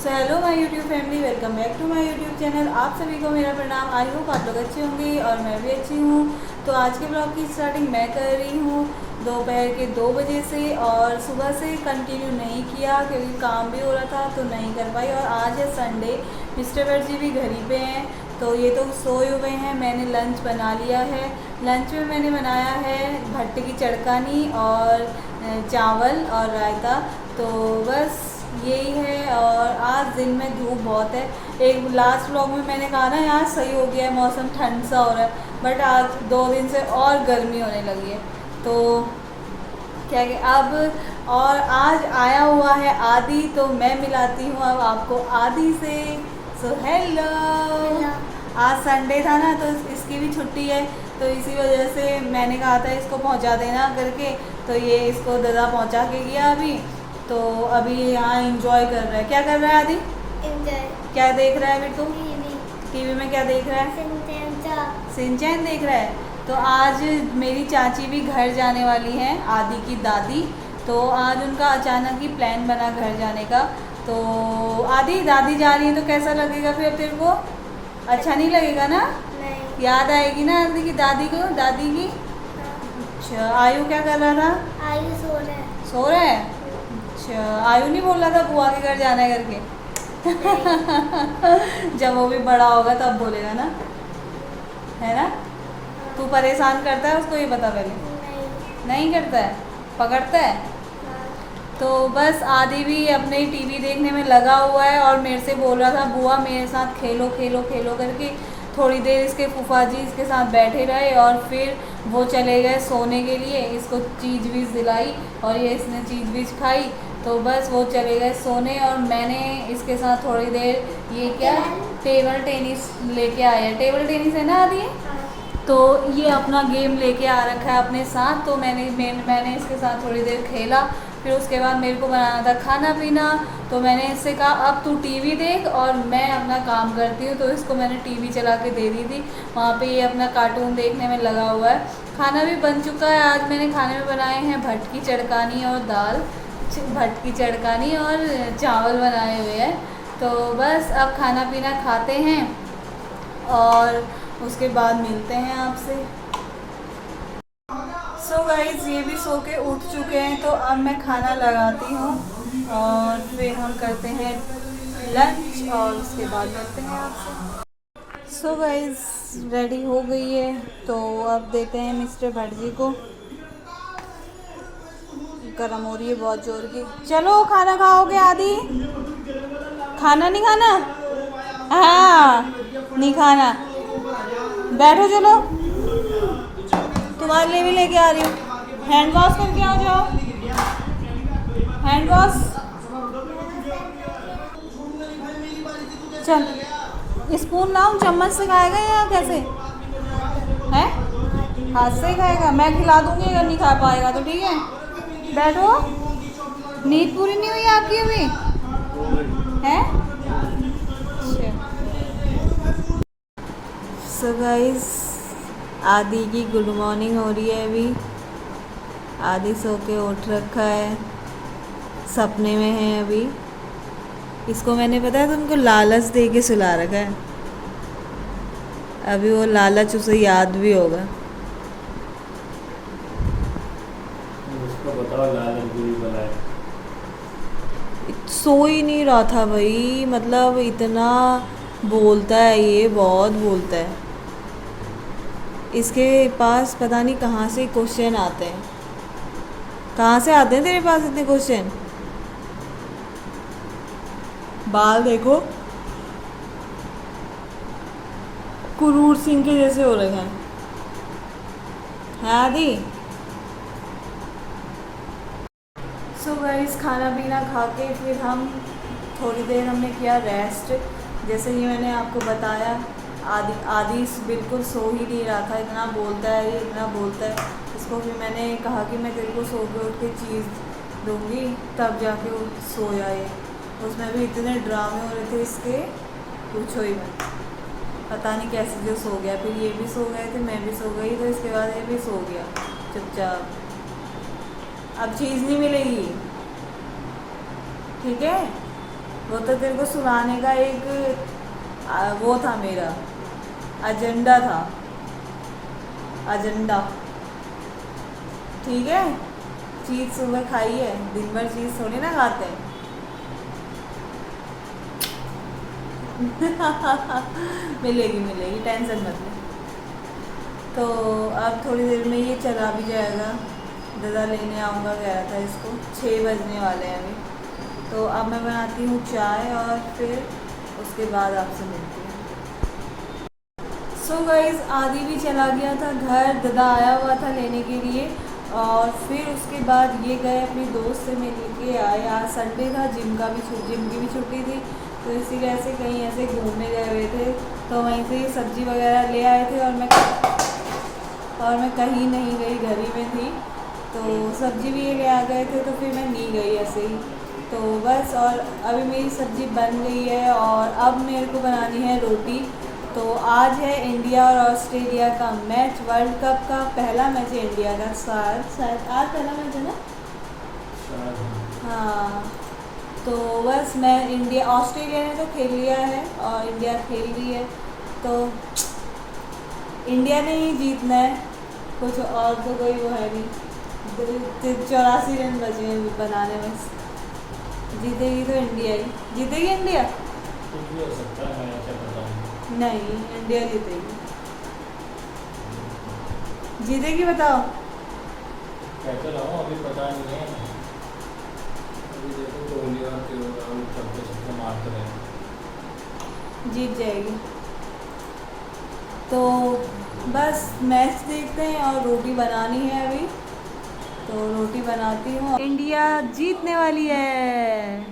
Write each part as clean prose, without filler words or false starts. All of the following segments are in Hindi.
So hello my YouTube family, welcome back to my YouTube channel. आप सभी को मेरा प्रणाम। आई होप आप लोग अच्छे होंगे और मैं भी अच्छी हूँ। तो आज के ब्लॉग की स्टार्टिंग मैं कर रही हूँ दोपहर के 2 बजे से, और सुबह से कंटिन्यू नहीं किया क्योंकि काम भी हो रहा था तो नहीं कर पाई। और आज है संडे, मिस्टर भट जी भी घर ही पे हैं तो ये तो सोए हुए हैं। मैंने लंच बना लिया है। लंच में मैंने बनाया है भट्टे की चड़कानी और चावल और रायता। तो बस यही है। और आज दिन में धूप बहुत है। एक लास्ट व्लॉग में मैंने कहा ना यार सही हो गया है, मौसम ठंड सा हो रहा है, बट आज 2 दिन से और गर्मी होने लगी है। तो क्या कि अब और आज आया हुआ है आदि, तो मैं मिलाती हूँ अब आपको आदि से। So hello. आज संडे था ना तो इसकी भी छुट्टी है, तो इसी वजह से मैंने कहा था इसको पहुँचा देना करके, तो ये इसको दादा पहुँचा के गया अभी। तो अभी यहाँ एंजॉय कर रहा है। क्या कर रहा है आदि? एंजॉय। क्या देख रहा है अभी तू? टीवी। टीवी में क्या देख रहा है? सिंचैन देख रहा है। तो आज मेरी चाची भी घर जाने वाली हैं, आदि की दादी। तो आज उनका अचानक ही प्लान बना घर जाने का। तो आदि दादी जा रही है तो कैसा लगेगा फिर तेरे को? अच्छा नहीं लगेगा ना? नहीं। याद आएगी ना आदि की दादी को, दादी की। अच्छा, आयु क्या कर रहा था? आयु सो रहा है। सो रहा है। अच्छा, आयु नहीं बोल रहा था बुआ के घर जाना है करके? जब वो भी बड़ा होगा तब बोलेगा ना, है ना? तू परेशान करता है उसको, ये बता पहले। नहीं। नहीं करता है, पकड़ता है। हाँ। तो बस आदि भी अपने टीवी देखने में लगा हुआ है और मेरे से बोल रहा था बुआ मेरे साथ खेलो खेलो खेलो करके। थोड़ी देर इसके फूफा जी इसके साथ बैठे रहे और फिर वो चले गए सोने के लिए। इसको चीज़ वीज़ दिलाई और ये इसने चीज़ वीज़ खाई, तो बस वो चले गए सोने। और मैंने इसके साथ थोड़ी देर ये क्या टेबल टेनिस लेके आया। टेबल टेनिस है ना आदि? तो ये अपना गेम लेके आ रखा है अपने साथ। तो मैंने इसके साथ थोड़ी देर खेला। फिर उसके बाद मेरे को बनाना था खाना पीना, तो मैंने इससे कहा अब तू टीवी देख और मैं अपना काम करती हूँ। तो इसको मैंने टीवी चला के दे दी थी, वहाँ पे ये अपना कार्टून देखने में लगा हुआ है। खाना भी बन चुका है। आज मैंने खाने में बनाए हैं भट की चड़कानी और दाल, भट की चड़कानी और चावल बनाए हुए हैं। तो बस अब खाना पीना खाते हैं और उसके बाद मिलते हैं आपसे। सो गाइज ये भी सो के उठ चुके हैं, तो अब मैं खाना लगाती हूँ और फिर हम करते हैं लंच और उसके बाद मिलते हैं आपसे। सो गाइज रेडी हो गई है, तो अब देते हैं मिस्टर भट जी को। गर्म हो रही है बहुत जोर की। चलो खाना खाओगे आदि? खाना नहीं खाना? हाँ नहीं खाना। बैठो चलो, तुम्हारे लिए भी लेके आ रही हूँ। हैंड वॉश करके आ जाओ। हैंड वॉश चल। स्पून लाऊं? चम्मच से खाएगा या कैसे है? हाथ से ही खाएगा। मैं खिला दूंगी अगर नहीं खा पाएगा तो। ठीक है बैठो। नींद पूरी नहीं हुई आपकी अभी है? सो गाइस आदि की गुड मॉर्निंग हो रही है अभी। आदि सो के उठ रखा है, सपने में है अभी। इसको मैंने पता है तुमको लालच दे के सुला रखा है। अभी वो लालच उसे याद भी होगा। उसको बताओ लालच बुरी बला है। सो ही नहीं रहा था भाई, मतलब इतना बोलता है ये, बहुत बोलता है। इसके पास पता नहीं कहाँ से क्वेश्चन आते हैं। कहाँ से आते हैं तेरे पास इतने क्वेश्चन? बाल देखो कुरूर सिंह के जैसे हो रहे हैं। है आदि? सो गाइस खाना पीना खा के फिर हम थोड़ी देर हमने किया रेस्ट। जैसे कि मैंने आपको बताया आदि बिल्कुल सो ही नहीं रहा था, इतना बोलता है ये, इतना बोलता है। इसको फिर मैंने कहा कि मैं तेरे को सो के उठ के चीज़ दूँगी तब जाके वो सोया ये। उसमें भी इतने ड्रामे हो रहे थे इसके, पूछो ही मत। पता नहीं कैसे जो सो गया। फिर ये भी सो गए थे, मैं भी सो गई, तो इसके बाद ये भी सो गया चुपचाप। अब चीज़ नहीं मिलेगी, ठीक है? वो तो तेरे को सुनाने का एक वो था मेरा एजेंडा था, एजेंडा। ठीक है, चीज़ सुबह खाई है, दिन भर चीज़ थोड़ी ना खाते हैं। मिलेगी मिलेगी, टेंशन मत ले। तो अब थोड़ी देर में ये चला भी जाएगा, दादा लेने आऊँगा कह रहा था इसको, 6 बजने वाले हैं अभी। तो अब मैं बनाती हूँ चाय और फिर उसके बाद आपसे मिलती हूँ। सो गाइस, आदि भी चला गया था घर, दादा आया हुआ था लेने के लिए, और फिर उसके बाद ये गए अपनी दोस्त से मिल के आए। आज संडे था, जिम की भी छुट्टी थी, तो इसी वजह से कहीं ऐसे घूमने गए हुए थे। तो वहीं से सब्ज़ी वगैरह ले आए थे और मैं कहीं नहीं गई, घर ही में थी। तो सब्ज़ी भी ये ले आ गए थे, तो फिर मैं नहीं गई ऐसे ही। तो बस, और अभी मेरी सब्ज़ी बन गई है और अब मेरे को बनानी है रोटी। तो आज है इंडिया और ऑस्ट्रेलिया का मैच, वर्ल्ड कप का पहला मैच है इंडिया का, शायद आज पहला मैच है ना। हाँ, तो बस मैं ऑस्ट्रेलिया ने तो खेल लिया है और इंडिया खेल रही है, तो इंडिया ने ही जीतना है, कुछ और तो कोई वो है नहीं। 84 रन बचे हैं बनाने में, जीतेगी तो इंडिया ही जीतेगी। इंडिया कुछ भी हो सकता है, मैं क्या पता हूँ। नहीं, इंडिया जीतेगी। जीतेगी बताओ। कहते रहो, अभी पता नहीं है। अभी देखो कोहली और राहुल सबके मारते रहे, जीत जाएगी। तो बस मैच देखते हैं और रोटी बनानी है अभी, तो रोटी बनाती हूँ। इंडिया जीतने वाली है,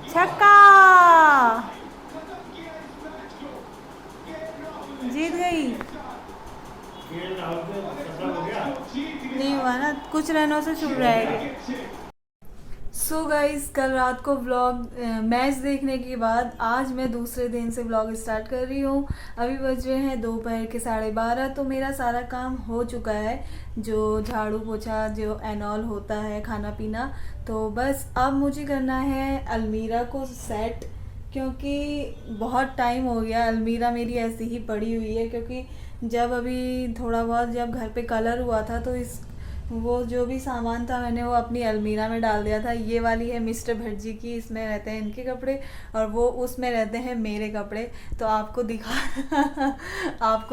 छक्का, जीत गई। नहीं हुआ ना, कुछ रनों से चुप रहेगी। सो गाइस, कल रात को व्लॉग मैच देखने के बाद आज मैं दूसरे दिन से व्लॉग स्टार्ट कर रही हूँ। अभी बज रहे हैं दोपहर के 12:30, तो मेरा सारा काम हो चुका है, जो झाड़ू पोछा जो एनऑल होता है, खाना पीना। तो बस अब मुझे करना है अलमीरा को सेट, क्योंकि बहुत टाइम हो गया, अलमीरा मेरी ऐसी ही पड़ी हुई है। क्योंकि जब अभी थोड़ा बहुत जब घर पे कलर हुआ था, तो वो जो भी सामान था मैंने वो अपनी अलमीरा में डाल दिया था। ये वाली है मिस्टर भटजी की, इसमें रहते हैं इनके कपड़े, और वो उसमें रहते हैं मेरे कपड़े। तो आपको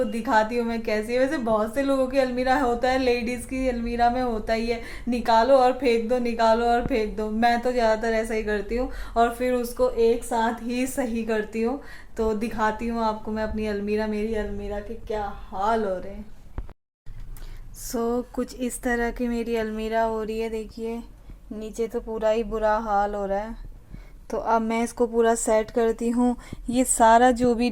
दिखाती हूँ मैं कैसी है। वैसे बहुत से लोगों की अलमीरा होता है, लेडीज़ की अलमीरा में होता ही है, निकालो और फेंक दो, निकालो और फेंक दो। मैं तो ज़्यादातर ऐसा ही करती हूँ और फिर उसको एक साथ ही सही करती हूँ। तो दिखाती हूँ आपको मैं अपनी अलमीरा, मेरी अलमीरा के क्या हाल हो रहे हैं। कुछ इस तरह की मेरी अलमीरा हो रही है, देखिए नीचे तो पूरा ही बुरा हाल हो रहा है। तो अब मैं इसको पूरा सेट करती हूँ। ये सारा जो भी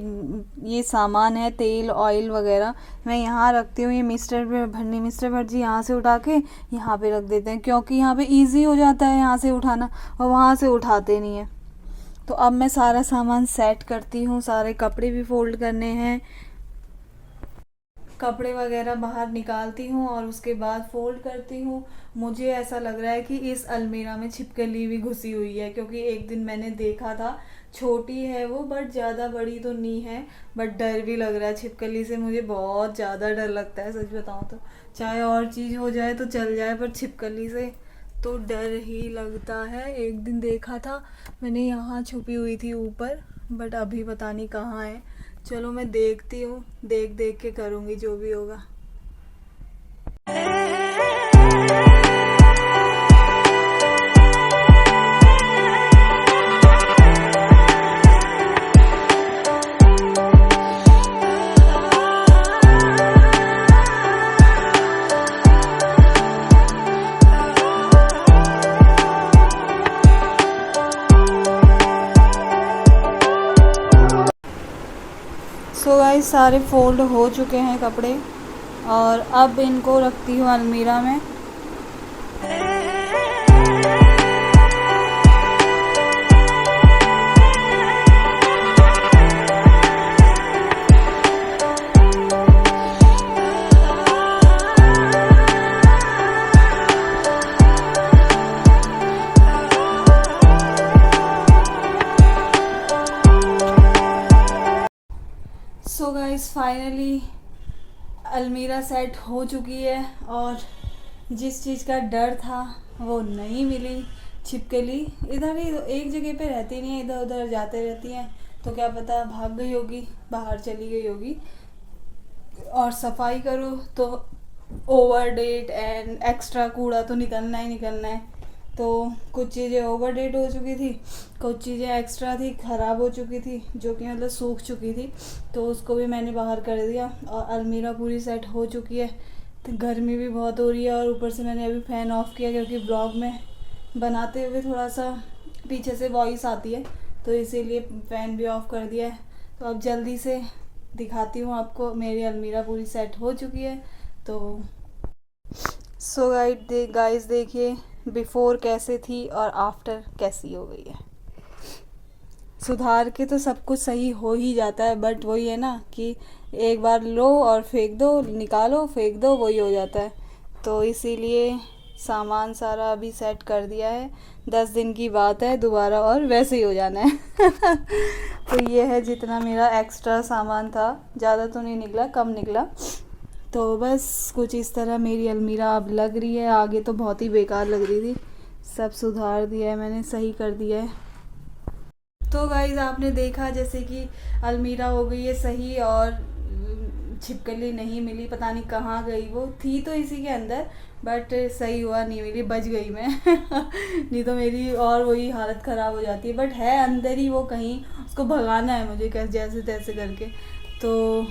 ये सामान है, तेल ऑयल वगैरह, मैं यहाँ रखती हूँ। ये मिस्टर भट जी यहाँ से उठा के यहाँ पे रख देते हैं, क्योंकि यहाँ पे इजी हो जाता है यहाँ से उठाना, और वहाँ से उठाते नहीं हैं। तो अब मैं सारा सामान सेट करती हूँ। सारे कपड़े भी फोल्ड करने हैं, कपड़े वगैरह बाहर निकालती हूँ और उसके बाद फोल्ड करती हूँ। मुझे ऐसा लग रहा है कि इस अलमीरा में छिपकली भी घुसी हुई है, क्योंकि एक दिन मैंने देखा था, छोटी है वो बट ज़्यादा बड़ी तो नहीं है, बट डर भी लग रहा है छिपकली से। मुझे बहुत ज़्यादा डर लगता है, सच बताऊँ तो। चाहे और चीज़ हो जाए तो चल जाए, पर छिपकली से तो डर ही लगता है। एक दिन देखा था मैंने, यहाँ छुपी हुई थी ऊपर, बट अभी पता नहीं कहाँ है। चलो मैं देखती हूँ, देख के करूँगी जो भी होगा। सो गाइस, सारे फोल्ड हो चुके हैं कपड़े, और अब इनको रखती हूँ अलमीरा में। गाइस फाइनली अलमीरा सेट हो चुकी है और जिस चीज़ का डर था वो नहीं मिली। छिपकली इधर ही एक जगह पे रहती नहीं है, इधर उधर जाते रहती हैं, तो क्या पता भाग गई होगी, बाहर चली गई होगी। और सफाई करो तो ओवर डेट एंड एक्स्ट्रा कूड़ा तो निकलना ही निकलना है। तो कुछ चीज़ें ओवर डेट हो चुकी थी, कुछ चीज़ें एक्स्ट्रा थी, ख़राब हो चुकी थी, जो कि मतलब सूख चुकी थी, तो उसको भी मैंने बाहर कर दिया। और अलमीरा पूरी सेट हो चुकी है। तो गर्मी भी बहुत हो रही है और ऊपर से मैंने अभी फ़ैन ऑफ़ किया क्योंकि ब्लॉग में बनाते हुए थोड़ा सा पीछे से वॉइस आती है, तो इसीलिए फ़ैन भी ऑफ़ कर दिया है। तो अब जल्दी से दिखाती हूँ आपको, मेरी अलमीरा पूरी सेट हो चुकी है। तो सो गाइस देखिए बिफ़ोर कैसे थी और आफ्टर कैसी हो गई है। सुधार के तो सब कुछ सही हो ही जाता है, बट वही है ना कि एक बार लो और फेंक दो, निकालो फेंक दो, वही हो जाता है। तो इसीलिए सामान सारा अभी सेट कर दिया है। 10 दिन की बात है, दोबारा और वैसे ही हो जाना है। तो ये है जितना मेरा एक्स्ट्रा सामान था, ज़्यादा तो नहीं निकला, कम निकला। तो बस कुछ इस तरह मेरी अलमीरा अब लग रही है। आगे तो बहुत ही बेकार लग रही थी, सब सुधार दिया है मैंने, सही कर दिया है। तो गाइज़ आपने देखा जैसे कि अलमीरा हो गई है सही और छिपकली नहीं मिली, पता नहीं कहाँ गई, वो थी तो इसी के अंदर, बट सही हुआ नहीं मिली, बच गई मैं। नहीं तो मेरी और वही हालत ख़राब हो जाती है, बट है अंदर ही वो कहीं, उसको भगाना है मुझे कैसे जैसे तैसे करके। तो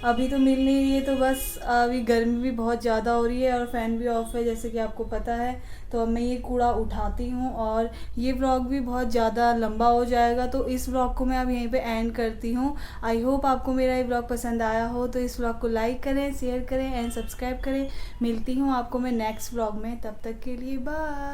अभी तो मिल नहीं रही है, तो बस अभी गर्मी भी बहुत ज़्यादा हो रही है और फ़ैन भी ऑफ है जैसे कि आपको पता है। तो अब मैं ये कूड़ा उठाती हूँ और ये व्लॉग भी बहुत ज़्यादा लंबा हो जाएगा, तो इस व्लॉग को मैं अब यहीं पे एंड करती हूँ। आई होप आपको मेरा ये व्लॉग पसंद आया हो, तो इस व्लॉग को लाइक करें, शेयर करें एंड सब्सक्राइब करें। मिलती हूँ आपको मैं नेक्स्ट व्लॉग में, तब तक के लिए बाय।